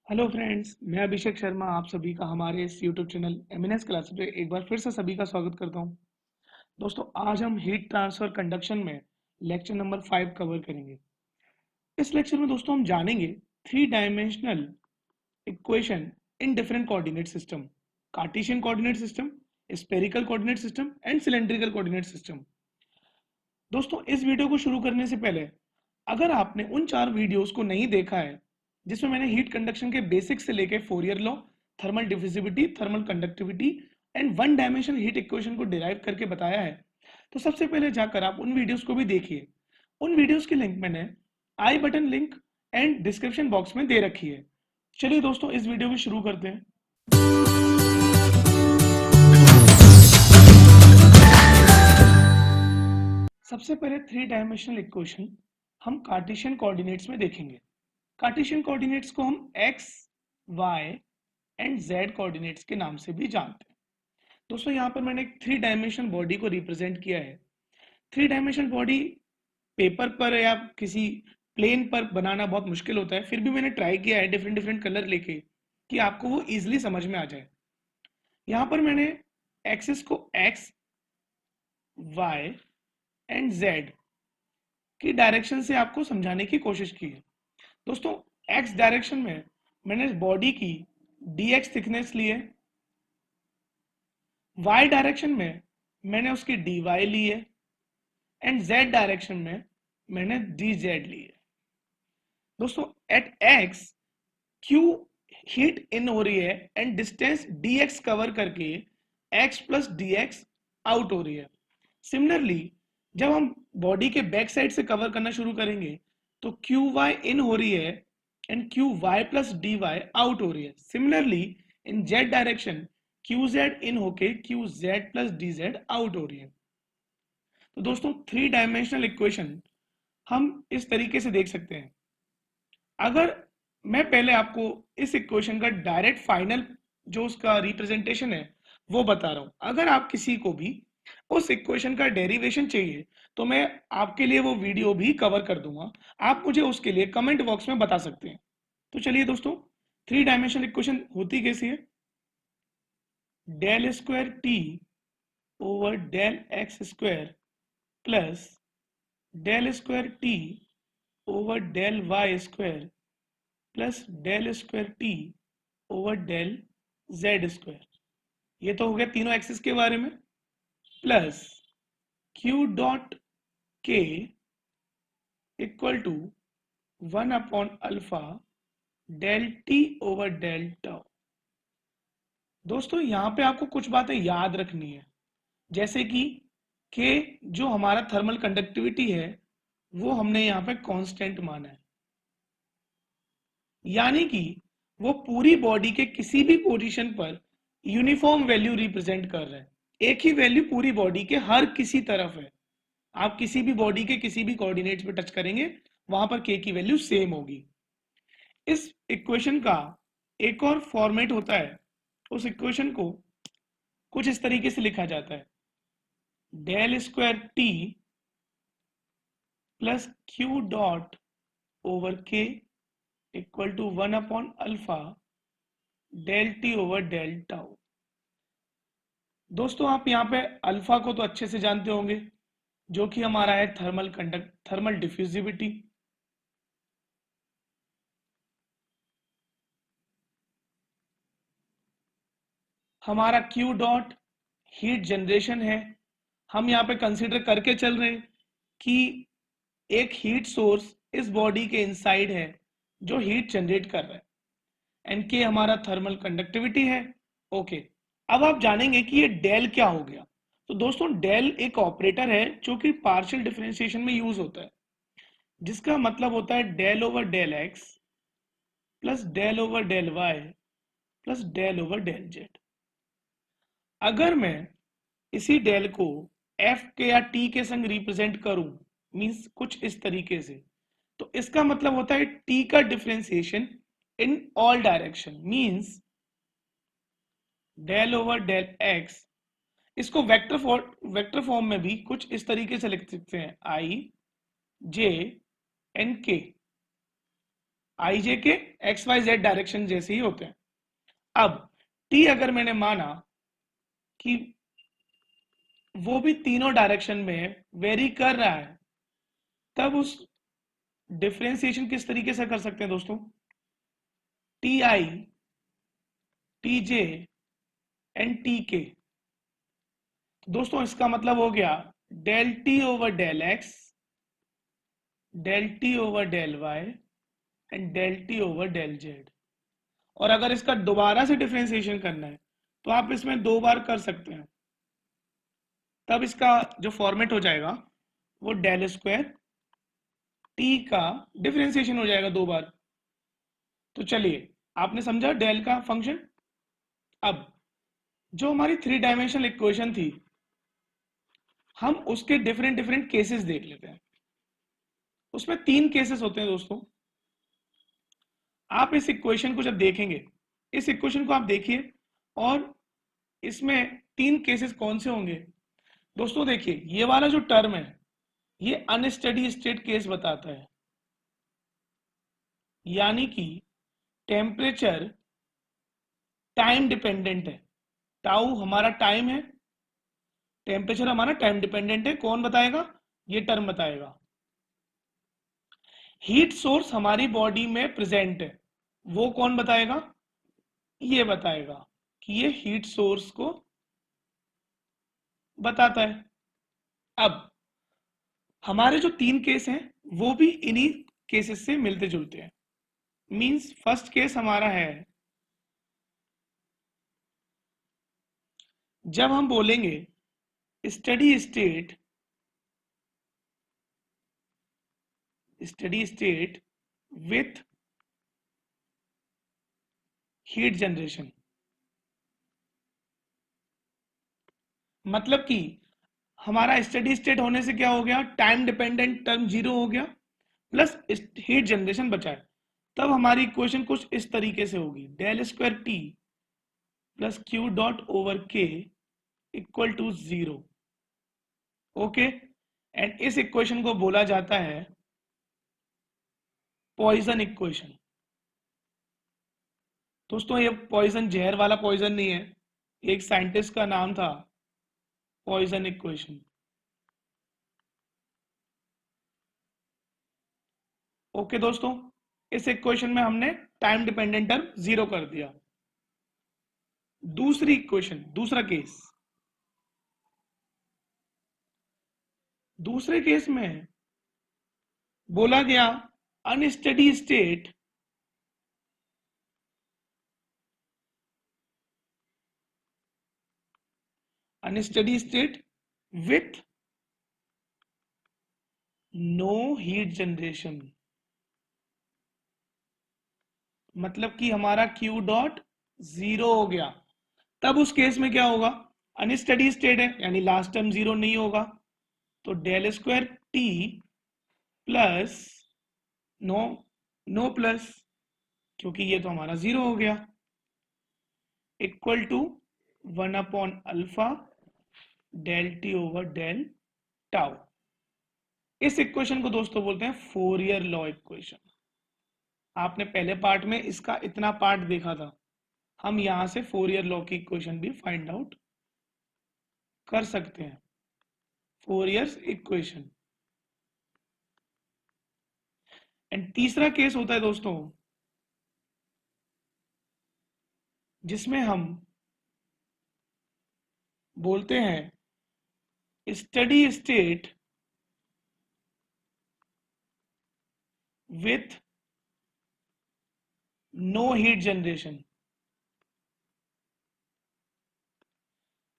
Hello friends, मैं अभिषेक शर्मा आप सभी का हमारे इस यूट्यूब चैनल एमएनएस क्लास पे एक बार फिर से सभी का स्वागत करता हूं। दोस्तों, आज हम हीट ट्रांसफर कंडक्शन में लेक्चर नंबर 5 कवर करेंगे। इस लेक्चर में दोस्तों हम जानेंगे three dimensional equation in different coordinate system, Cartesian coordinate system, spherical coordinate system and cylindrical coordinate system. दोस्तों, इस वीडियो को शुरू करने से पहले अगर आपने उन 4 वीडियोस को नहीं देखा है जिसमें मैंने हीट कंडक्शन के बेसिक्स से लेके Fourier law, thermal diffusivity, thermal conductivity and one dimensional heat equation को डिराइव करके बताया है, तो सबसे पहले जाकर आप उन वीडियोस को भी देखिए। उन वीडियोस की लिंक मैंने I button link and description box में दे रखी है। चलिए दोस्तों, इस वीडियो को शुरू करते हैं। सबसे पहले थ्री डायमेंशनल इक्वेशन हम कार्टेशियन कोऑर्डिनेट्स में देखेंगे। कार्टेशियन कोऑर्डिनेट्स को हम x, y and z coordinates के नाम से भी जानते हैं। दोस्तों, यहाँ पर मैंने एक थ्री डायमेंशनल बॉडी को रिप्रेजेंट किया है। थ्री डायमेंशनल बॉडी पेपर पर या किसी प्लेन पर बनाना बहुत मुश्किल होता है, फिर भी मैंने ट्राई किया है डिफरेंट डिफरेंट कलर लेके कि आपको वो इजिली समझ में आ जाए। यहाँ पर मैंने एक्सिस को एक्स, वाई एंड जेड की डायरेक्शन से आपको समझाने की कोशिश की है। दोस्तों, एक्स डायरेक्शन में मैंने बॉडी की dx थिकनेस ली है, y डायरेक्शन में मैंने उसकी dy ली है एंड z डायरेक्शन में मैंने dz ली है। दोस्तों, at x q heat in हो रही है एंड डिस्टेंस dx कवर करके x प्लस dx आउट हो रही है। सिमिलरली जब हम बॉडी के बैक साइड से कवर करना शुरू करेंगे तो qy इन हो रही है and qy plus dy out हो रही है। Similarly in z direction qz इन होके qz प्लस dz आउट हो रही है। तो दोस्तों, थ्री डायमेंशनल इक्वेशन हम इस तरीके से देख सकते हैं। अगर मैं पहले आपको इस इक्वेशन का डायरेक्ट फाइनल जो उसका रिप्रेजेंटेशन है वो बता रहा हूं। अगर आप किसी को भी उस इक्वेशन का डेरिवेशन चाहिए तो मैं आपके लिए वो वीडियो भी कवर कर दूंगा। आप मुझे उसके लिए कमेंट बॉक्स में बता सकते हैं। तो चलिए दोस्तों, थ्री डायमेंशनल इक्वेशन होती कैसी है। Del square T over del X square plus del square T over del Y square plus del square T over del Z square. ये तो हो गया तीनों एक्सिस के बारे में। Plus Q dot K equal to 1/अल्फा del T over del tau. दोस्तों, यहां पे आपको कुछ बातें याद रखनी है, जैसे कि के जो हमारा थर्मल कंडक्टिविटी है वो हमने यहाँ पे कांस्टेंट माना है, यानी कि वो पूरी बॉडी के किसी भी पोजीशन पर यूनिफॉर्म वैल्यू रिप्रेजेंट कर रहे हैं। एक ही वैल्यू पूरी बॉडी के हर किसी तरफ है। आप किसी भी बॉडी के किसी भी कोऑर्डिनेट्स पे टच करेंगे वहां पर के की वैल्यू सेम होगी। इस इक्वेशन का एक और फॉर्मेट होता है। उस इक्वेशन को कुछ इस तरीके से लिखा जाता है, del square T plus Q dot over K equal to 1/अल्फा del T over del tau. दोस्तों, आप यहाँ पे अल्फा को तो अच्छे से जानते होंगे, जो कि हमारा है थर्मल डिफ्यूजिविटी। हमारा क्यू डॉट हीट जनरेशन है। हम यहाँ पे कंसीडर करके चल रहे हैं कि एक हीट सोर्स इस बॉडी के इनसाइड है जो हीट जनरेट कर रहा है एंड के हमारा थर्मल कंडक्टिविटी है। ओके, अब आप जानेंगे कि ये डेल क्या हो गया। तो दोस्तों, डेल एक ऑपरेटर है जो कि पार्शियल डिफरेंशिएशन में यूज होता है, जिसका मतलब होता है del over del x plus del over del y plus del over del z. अगर मैं इसी डेल को एफ के या टी के संग रिप्रेजेंट करूं, मींस कुछ इस तरीके से, तो इसका मतलब होता है टी का differentiation in all direction, means del over del x. इसको वेक्टर फॉर्म में भी कुछ इस तरीके से लिख सकते हैं, आई जे एन के। आई जे के एक्स वाई जेड डायरेक्शन जैसे ही होते हैं। अब टी अगर मैंने माना कि वो भी तीनों डायरेक्शन में वेरी कर रहा है, तब उस डिफरेंशिएशन किस तरीके से कर सकते हैं दोस्तों? T I, T J and T K. दोस्तों इसका मतलब हो गया del T over del x, del T over del y and del T over del z. और अगर इसका दोबारा से डिफरेंशिएशन करना है तो आप इसमें दो बार कर सकते हैं, तब इसका जो फॉर्मेट हो जाएगा वो डेल स्क्वायर टी का डिफरेंशिएशन हो जाएगा दो बार। तो चलिए, आपने समझा डेल का फंक्शन। अब जो हमारी थ्री डायमेंशनल इक्वेशन थी, हम उसके डिफरेंट डिफरेंट केसेस देख लेते हैं। उसमें तीन केसेस होते हैं दोस्तों। आप इस इक्वेशन को जब देखेंगे, इस इक्वेशन को आप देखिए और इसमें तीन केसेस कौन से होंगे। दोस्तों देखिए, ये वाला जो टर्म है ये अनस्टेडी स्टेट केस बताता है, यानी कि टेम्परेचर टाइम डिपेंडेंट है। टाउ हमारा टाइम है, टेम्परेचर हमारा टाइम डिपेंडेंट है। कौन बताएगा? ये टर्म बताएगा। हीट सोर्स हमारी बॉडी में प्रेजेंट है, वो कौन बताएगा? ये बताएगा कि ये हीट सोर्स को बताता है। अब हमारे जो तीन केस हैं वो भी इन्हीं केसेस से मिलते जुलते हैं। मींस फर्स्ट केस हमारा है जब हम बोलेंगे study state with heat generation. मतलब कि हमारा स्टडी स्टेट होने से क्या हो गया? टाइम डिपेंडेंट टर्म जीरो हो गया, प्लस हीट जनरेशन बचा है। तब हमारी इक्वेशन कुछ इस तरीके से होगी, del square T plus Q dot over K equal to zero. Okay, and इस इक्वेशन को बोला जाता है पॉइजन इक्वेशन। दोस्तों ये पॉइजन जहर वाला पॉइजन नहीं है, एक साइंटिस्ट का नाम था पॉइजन इक्वेशन। ओके दोस्तों, इस इक्वेशन में हमने टाइम डिपेंडेंट टर्म जीरो कर दिया। दूसरी इक्वेशन, दूसरा केस, दूसरे केस में बोला गया unsteady state with no heat generation. मतलब कि हमारा क्यू डॉट जीरो हो गया। तब उस केस में क्या होगा? अनस्टडी स्टेट है, यानी लास्ट टर्म जीरो नहीं होगा, तो del square T plus no, no plus, क्योंकि ये तो हमारा जीरो हो गया, इक्वल टू 1/अल्फा del T over del tau. इस इक्वेशन को दोस्तों बोलते हैं फोरियर लॉ इक्वेशन। आपने पहले पार्ट में इसका इतना पार्ट देखा था। हम यहां से फोरियर लॉ की इक्वेशन भी फाइंड आउट कर सकते हैं, फोरियर इक्वेशन। एंड तीसरा केस होता है दोस्तों जिसमें हम बोलते हैं steady state with no heat generation,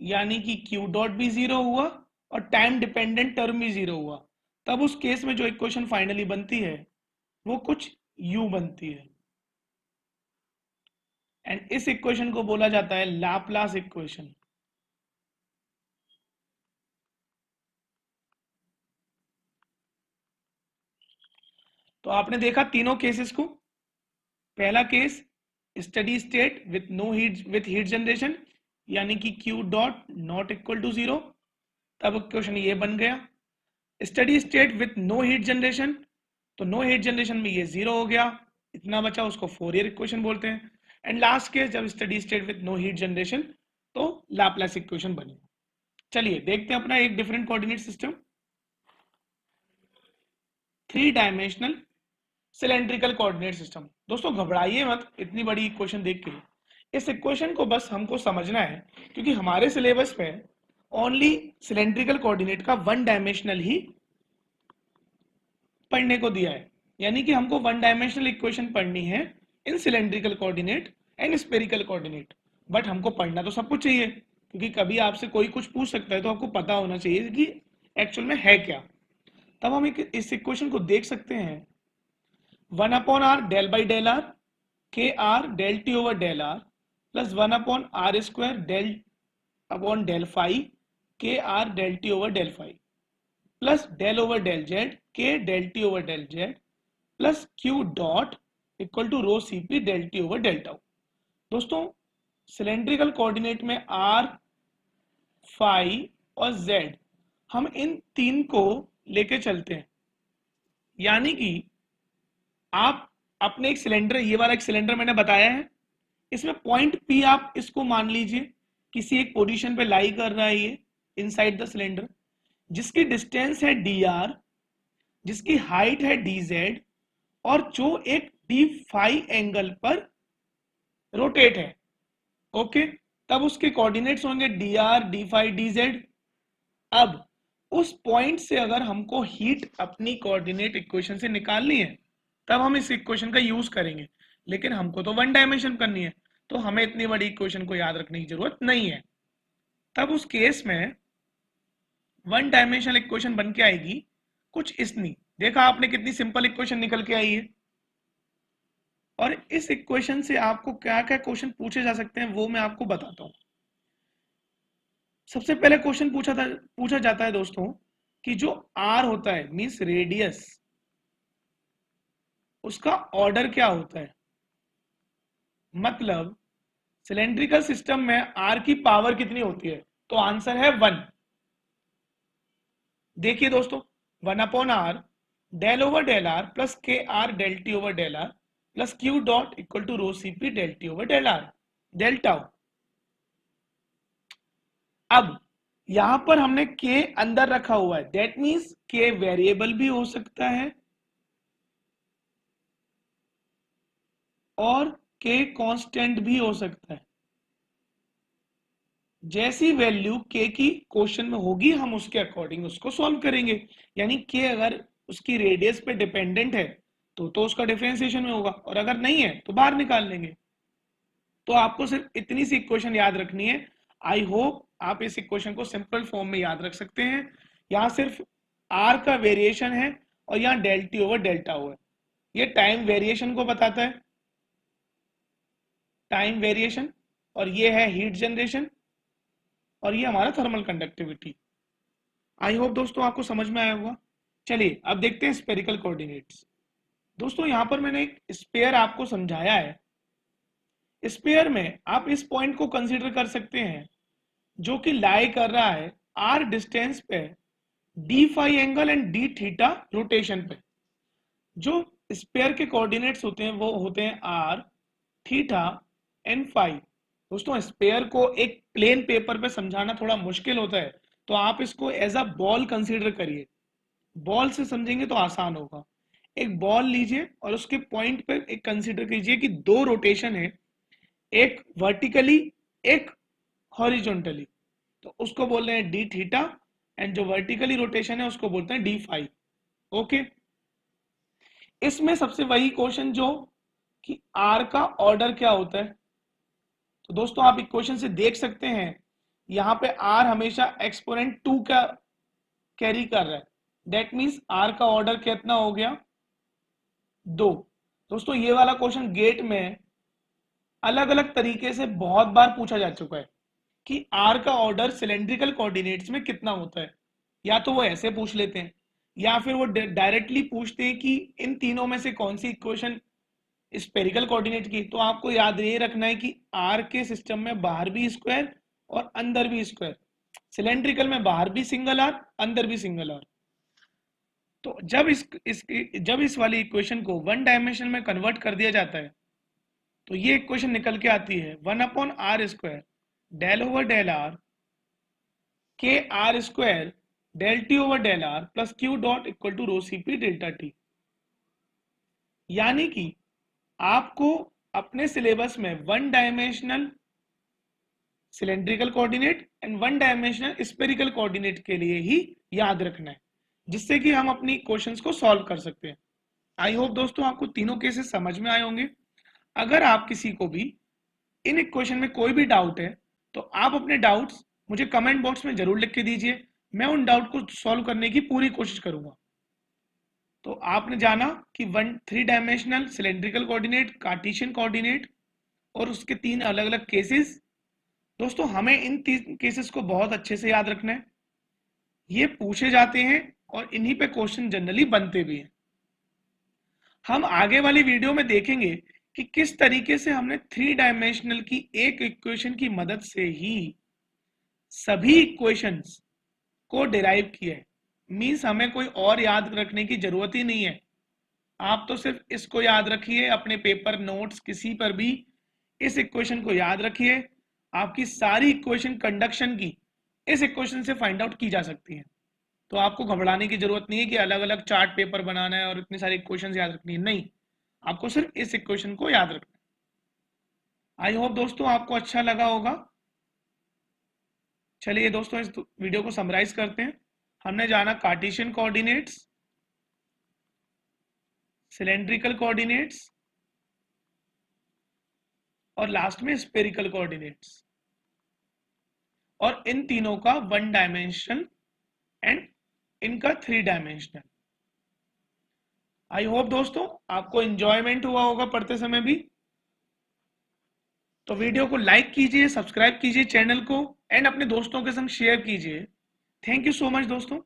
यानी कि क्यू डॉट भी जीरो हुआ और टाइम डिपेंडेंट टर्म भी जीरो हुआ। तब उस केस में जो इक्वेशन फाइनली बनती है वो कुछ यू बनती है, एंड इस इक्वेशन को बोला जाता है लाप्लास इक्वेशन। तो आपने देखा तीनों केसेस को। पहला case steady state with no heat, with heat generation, यानी कि Q dot not equal to zero, तब क्वेश्चन ये बन गया। Steady state with no heat generation, तो नो हीट जनरेशन में ये जीरो हो गया, इतना बचा उसको फोरियर इक्वेशन बोलते हैं। एंड लास्ट केस जब steady state with no heat generation तो लाप्लास इक्वेशन बने। चलिए देखते हैं अपना एक different coordinate system, 3 dimensional cylindrical coordinate system. दोस्तों घबराइए मत इतनी बड़ी इक्वेशन देख के, इस इक्वेशन को बस हमको समझना है क्योंकि हमारे सिलेबस में ओनली सिलेंड्रिकल कोऑर्डिनेट का 1 डायमेंशनल ही पढ़ने को दिया है, यानी कि हमको 1 डायमेंशनल इक्वेशन पढ़नी है in cylindrical coordinate and spherical coordinate. But हमको पढ़ना तो सब कुछ चाहिए क्योंकि कभी आपसे कोई कुछ पूछ सकता है, तो आपको पता होना चाहिए कि एक्चुअल में है क्या। तब हम इस इक्वेशन को देख सकते हैं 1/r del by del R K R del T over del R plus 1/r square del upon del phi K R del T over del phi plus del over del Z K del T over del Z plus Q dot equal to rho C P del T over del tau. दोस्तों cylindrical coordinate में R, phi और Z हम इन तीन को लेके चलते हैं, यानी कि आप अपने एक सिलेंडर, ये वाला एक सिलेंडर मैंने बताया है, इसमें पॉइंट पी आप इसको मान लीजिए किसी एक पोजीशन पे लाई कर रहा है ये इनसाइड द सिलेंडर, जिसकी डिस्टेंस है डी आर, जिसकी हाइट है डी जेड और जो एक डी फाई एंगल पर रोटेट है। ओके, तब उसके कोऑर्डिनेट्स होंगे D R, D phi, D Z. अब उस पॉइंट से अगर हमको हीट अपनी कोऑर्डिनेट इक्वेशन से निकालनी है तब हम इस इक्वेशन का यूज करेंगे, लेकिन हमको तो 1 डायमेंशन करनी है तो हमें इतनी बड़ी इक्वेशन को याद रखने की जरूरत नहीं है। तब उस केस में 1 डायमेंशनल इक्वेशन बन के आएगी कुछ इसनी, देखा आपने कितनी सिंपल इक्वेशन निकल के आई है। और इस इक्वेशन से आपको क्या क्या क्वेश्चन पूछे जा सकते हैं वो मैं आपको बताता हूं। सबसे पहले क्वेश्चन पूछा जाता है दोस्तों कि जो आर होता है मींस रेडियस, उसका ऑर्डर क्या होता है। मतलब सिलेंड्रिकल सिस्टम में आर की पावर कितनी होती है, तो आंसर है 1। देखिए दोस्तों 1/r del over del R plus K R del T over del R plus Q dot equal to rho C P del T over del R del tau. अब यहां पर हमने के अंदर रखा हुआ है, दैट मींस के वेरिएबल भी हो सकता है और के कांस्टेंट भी हो सकता है। जैसी वैल्यू के की क्वेश्चन में होगी हम उसके अकॉर्डिंग उसको सॉल्व करेंगे, यानी के अगर उसकी रेडियस पे डिपेंडेंट है तो उसका डिफरेंशिएशन में होगा, और अगर नहीं है तो बाहर निकाल लेंगे। तो आपको सिर्फ इतनी सी इक्वेशन याद रखनी है। आई होप आप इस इक्वेशन को सिंपल फॉर्म में याद रख सकते हैं। यहाँ सिर्फ आर का वेरिएशन है और यहाँ डेल टी ओवर डेल्टा हुआ है, ये टाइम वेरिएशन को बताता है, टाइम वेरिएशन, और ये है हीट जनरेशन और ये हमारा थर्मल कंडक्टिविटी। आई होप दोस्तों आपको समझ में आया होगा। चलिए अब देखते हैं स्फेरिकल कोऑर्डिनेट्स। दोस्तों यहाँ पर मैंने एक स्फीयर आपको समझाया है। स्फीयर में आप इस पॉइंट को कंसीडर कर सकते हैं जो कि लाई कर रहा है आर डिस्टेंस पे D phi angle and D theta rotation पे। जो स्फीयर के कोऑर्डिनेट्स होते हैं वो होते हैं आर, थीटा एंड फाई। दोस्तों स्फीयर को एक प्लेन पेपर पे समझाना थोड़ा मुश्किल होता है, तो आप इसको एज अ बॉल कंसीडर करिए। बॉल से समझेंगे तो आसान होगा। एक बॉल लीजिए और उसके पॉइंट पे एक कंसीडर कीजिए कि दो रोटेशन है, एक वर्टिकली एक हॉरिजॉन्टली, तो उसको बोल रहे हैं डी थीटा, एंड जो वर्टिकली रोटेशन है उसको बोलते हैं डी फाई। ओके, इसमें सबसे वही क्वेश्चन जो कि आर का ऑर्डर क्या होता है। तो दोस्तों आप इक्वेशन से देख सकते हैं यहां पे आर हमेशा एक्सपोनेंट 2 का कैरी कर रहा है, दैट मींस आर का ऑर्डर कितना हो गया 2। दोस्तों ये वाला क्वेश्चन गेट में अलग अलग तरीके से बहुत बार पूछा जा चुका है कि आर का ऑर्डर सिलेंड्रिकल कोऑर्डिनेट्स में कितना होता है। या तो वो ऐसे पूछ लेते हैं या फिर वो डायरेक्टली पूछते हैं कि इन तीनों में से कौन सी इक्वेशन स्फेरिकल कोऑर्डिनेट की। तो आपको याद ये रखना है कि आर के सिस्टम में बाहर भी स्क्वायर और अंदर भी स्क्वायर, सिलेंड्रिकल में बाहर भी सिंगल आर अंदर भी सिंगल आर। तो जब इस वाली इक्वेशन को वन डायमेंशन में कन्वर्ट कर दिया जाता है तो ये इक्वेशन निकल के आती है 1/r² del over del R K R square del T over del R plus Q dot equal to rho C P delta T. यानी कि आपको अपने सिलेबस में one dimensional cylindrical coordinate and one dimensional spherical coordinate के लिए ही याद रखना है, जिससे कि हम अपनी क्वेश्चंस को सॉल्व कर सकते हैं। आई होप दोस्तों आपको तीनों केसेस समझ में आए होंगे। अगर आप किसी को भी इन इक्वेशन में कोई भी डाउट है तो आप अपने डाउट्स मुझे कमेंट बॉक्स में जरूर लिख के दीजिए, मैं उन डाउट को सॉल्व करने की पूरी कोशिश करूंगा। तो आपने जाना कि one 3 dimensional cylindrical coordinate, Cartesian coordinate और उसके 3 अलग अलग केसेस। दोस्तों हमें इन 3 केसेस को बहुत अच्छे से याद रखना है, ये पूछे जाते हैं और इन्हीं पे क्वेश्चन जनरली बनते भी हैं। हम आगे वाली वीडियो में देखेंगे कि किस तरीके से हमने 3 डायमेंशनल की एक इक्वेशन की मदद से ही सभी इक्वेशंस को डिराइव किया है। मींस हमें कोई और याद रखने की जरूरत ही नहीं है, आप तो सिर्फ इसको याद रखिए, अपने पेपर नोट्स किसी पर भी इस इक्वेशन को याद रखिए। आपकी सारी इक्वेशन कंडक्शन की इस इक्वेशन से फाइंड आउट की जा सकती है। तो आपको घबराने की जरूरत नहीं है कि अलग अलग चार्ट पेपर बनाना है और इतनी सारी इक्वेशन याद रखनी है, नहीं, आपको सिर्फ इस इक्वेशन को याद रखना है। आई होप दोस्तों आपको अच्छा लगा होगा। चलिए दोस्तों इस वीडियो को समराइज करते हैं। हमने जाना कार्टेशियन कोऑर्डिनेट्स, सिलेंड्रिकल कोऑर्डिनेट्स और लास्ट में स्फेरिकल कोऑर्डिनेट्स, और इन तीनों का वन डायमेंशन एंड इनका 3 डायमेंशनल। आई होप दोस्तों आपको एंजॉयमेंट हुआ होगा पढ़ते समय भी। तो वीडियो को लाइक कीजिए, सब्सक्राइब कीजिए चैनल को एंड अपने दोस्तों के संग शेयर कीजिए। थैंक यू सो मच दोस्तों।